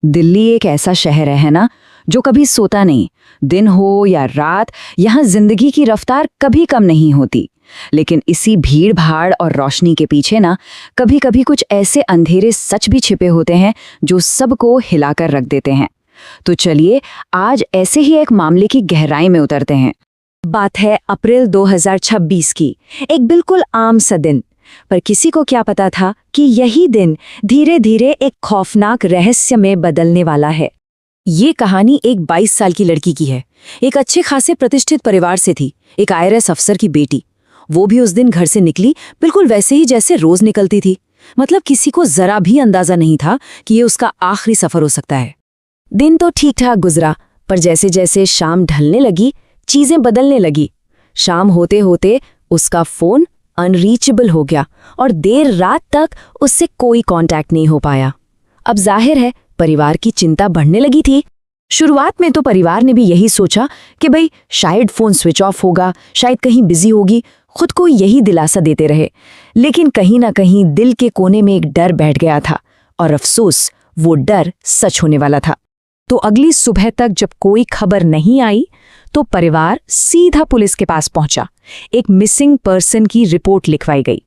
दिल्ली एक ऐसा शहर है ना, जो कभी सोता नहीं। दिन हो या रात, यहाँ जिंदगी की रफ्तार कभी कम नहीं होती। लेकिन इसी भीड़ भाड़ और रोशनी के पीछे ना कभी कभी कुछ ऐसे अंधेरे सच भी छिपे होते हैं जो सबको हिलाकर रख देते हैं। तो चलिए आज ऐसे ही एक मामले की गहराई में उतरते हैं। बात है अप्रैल 2026 की, एक बिल्कुल आम सा दिन। पर किसी को क्या पता था कि यही दिन धीरे धीरे एक खौफनाक रहस्य में बदलने वाला है। ये कहानी एक 22 साल की लड़की की है। एक अच्छे खासे प्रतिष्ठित परिवार से थी, एक IRS अफसर की बेटी। वो भी उस दिन घर से निकली बिल्कुल वैसे ही जैसे रोज निकलती थी। मतलब किसी को जरा भी अंदाजा नहीं था कि ये उसका आखिरी सफर हो सकता है। दिन तो ठीक ठाक गुजरा, पर जैसे जैसे शाम ढलने लगी चीजें बदलने लगी। शाम होते होते उसका फोन अनरीचेबल हो गया और देर रात तक उससे कोई कांटेक्ट नहीं हो पाया। अब जाहिर है परिवार की चिंता बढ़ने लगी थी। शुरुआत में तो परिवार ने भी यही सोचा कि भाई शायद फोन स्विच ऑफ होगा, शायद कहीं बिजी होगी, खुद को यही दिलासा देते रहे। लेकिन कहीं ना कहीं दिल के कोने में एक डर बैठ गया था, और अफसोस वो डर सच होने वाला था। तो अगली सुबह तक जब कोई खबर नहीं आई तो परिवार सीधा पुलिस के पास पहुंचा। एक मिसिंग पर्सन की रिपोर्ट लिखवाई गई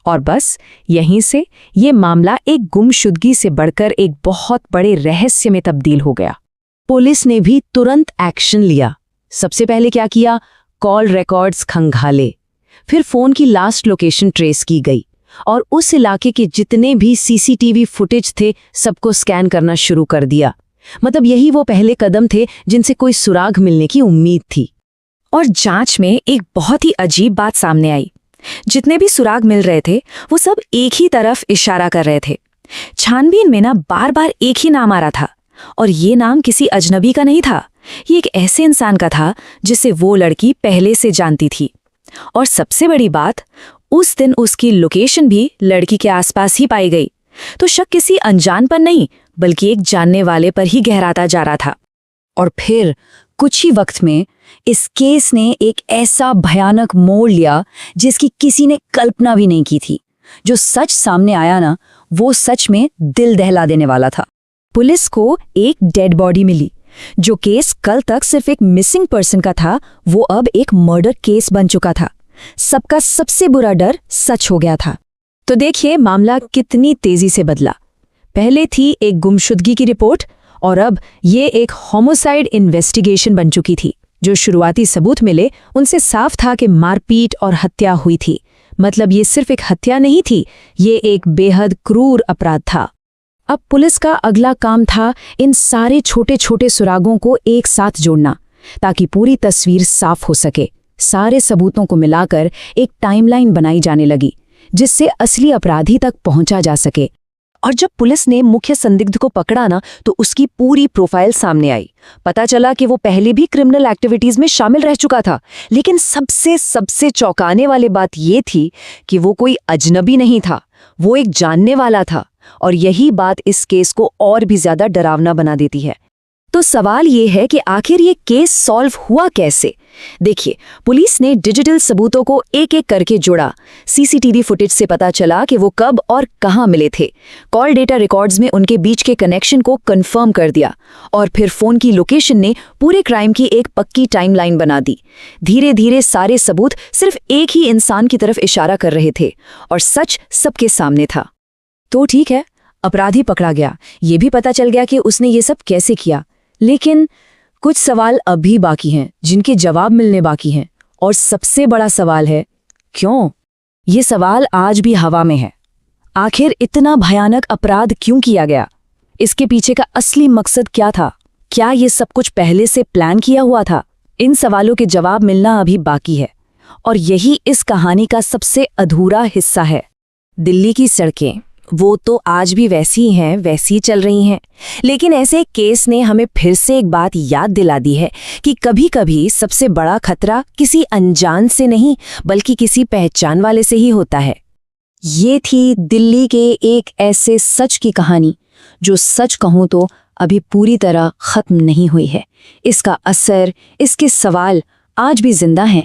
और बस यहीं से ये मामला एक गुमशुदगी से बढ़कर एक बहुत बड़े रहस्य में तब्दील हो गया। पुलिस ने भी तुरंत एक्शन लिया। सबसे पहले क्या किया, कॉल रिकॉर्ड्स खंगाले। फिर फोन की लास्ट लोकेशन ट्रेस की गई और उस इलाके के जितने भी CCTV फुटेज थे सबको स्कैन करना शुरू कर दिया। मतलब यही वो पहले कदम थे जिनसे कोई सुराग मिलने की उम्मीद थी। और जांच में एक बहुत ही अजीब बात सामने आई। जितने भी सुराग मिल रहे थे वो सब एक ही तरफ इशारा कर रहे थे। छानबीन में ना बार बार एक ही नाम आ रहा था, और ये नाम किसी अजनबी का नहीं था। ये एक ऐसे इंसान का था जिसे वो लड़की पहले से जानती थी। और सबसे बड़ी बात, उस दिन उसकी लोकेशन भी लड़की के आसपास ही पाई गई। तो शक किसी अनजान पर नहीं बल्कि एक जानने वाले पर ही गहराता जा रहा था। और फिर कुछ ही वक्त में इस केस ने एक ऐसा भयानक मोड़ लिया जिसकी किसी ने कल्पना भी नहीं की थी। जो सच सामने आया ना, वो सच में दिल दहला देने वाला था। पुलिस को एक डेड बॉडी मिली। जो केस कल तक सिर्फ एक मिसिंग पर्सन का था, वो अब एक मर्डर केस बन चुका था। सबका सबसे बुरा डर सच हो गया था। तो देखिए मामला कितनी तेजी से बदला। पहले थी एक गुमशुदगी की रिपोर्ट, और अब ये एक होमोसाइड इन्वेस्टिगेशन बन चुकी थी। जो शुरुआती सबूत मिले उनसे साफ था कि मारपीट और हत्या हुई थी। मतलब ये सिर्फ एक हत्या नहीं थी, ये एक बेहद क्रूर अपराध था। अब पुलिस का अगला काम था इन सारे छोटे छोटे सुरागों को एक साथ जोड़ना, ताकि पूरी तस्वीर साफ हो सके। सारे सबूतों को मिलाकर एक टाइमलाइन बनाई जाने लगी जिससे असली अपराधी तक पहुंचा जा सके। और जब पुलिस ने मुख्य संदिग्ध को पकड़ा ना, तो उसकी पूरी प्रोफाइल सामने आई। पता चला कि वो पहले भी क्रिमिनल एक्टिविटीज में शामिल रह चुका था। लेकिन सबसे चौंकाने वाली बात ये थी कि वो कोई अजनबी नहीं था, वो एक जानने वाला था। और यही बात इस केस को और भी ज्यादा डरावना बना देती है। तो सवाल ये है कि आखिर ये केस सॉल्व हुआ कैसे। देखिए, पुलिस ने डिजिटल सबूतों को एक एक करके जोड़ा। CCTV फुटेज से पता चला कि वो कब और कहां मिले थे। कॉल डेटा रिकॉर्ड्स में उनके बीच के कनेक्शन को कंफर्म कर दिया। और फिर फोन की लोकेशन ने पूरे क्राइम की एक पक्की टाइमलाइन बना दी। धीरे धीरे सारे सबूत सिर्फ एक ही इंसान की तरफ इशारा कर रहे थे, और सच सबके सामने था। तो ठीक है, अपराधी पकड़ा गया, ये भी पता चल गया कि उसने ये सब कैसे किया। लेकिन कुछ सवाल अभी बाकी हैं जिनके जवाब मिलने बाकी हैं। और सबसे बड़ा सवाल है, क्यों? ये सवाल आज भी हवा में है। आखिर इतना भयानक अपराध क्यों किया गया? इसके पीछे का असली मकसद क्या था? क्या ये सब कुछ पहले से प्लान किया हुआ था? इन सवालों के जवाब मिलना अभी बाकी है, और यही इस कहानी का सबसे अधूरा हिस्सा है। दिल्ली की सड़कें वो तो आज भी वैसी ही हैं, वैसी ही चल रही हैं। लेकिन ऐसे केस ने हमें फिर से एक बात याद दिला दी है कि कभी-कभी सबसे बड़ा खतरा किसी अनजान से नहीं बल्कि किसी पहचान वाले से ही होता है। ये थी दिल्ली के एक ऐसे सच की कहानी जो सच कहूँ तो अभी पूरी तरह खत्म नहीं हुई है। इसका असर, इसके सवाल आज भी जिंदा हैं।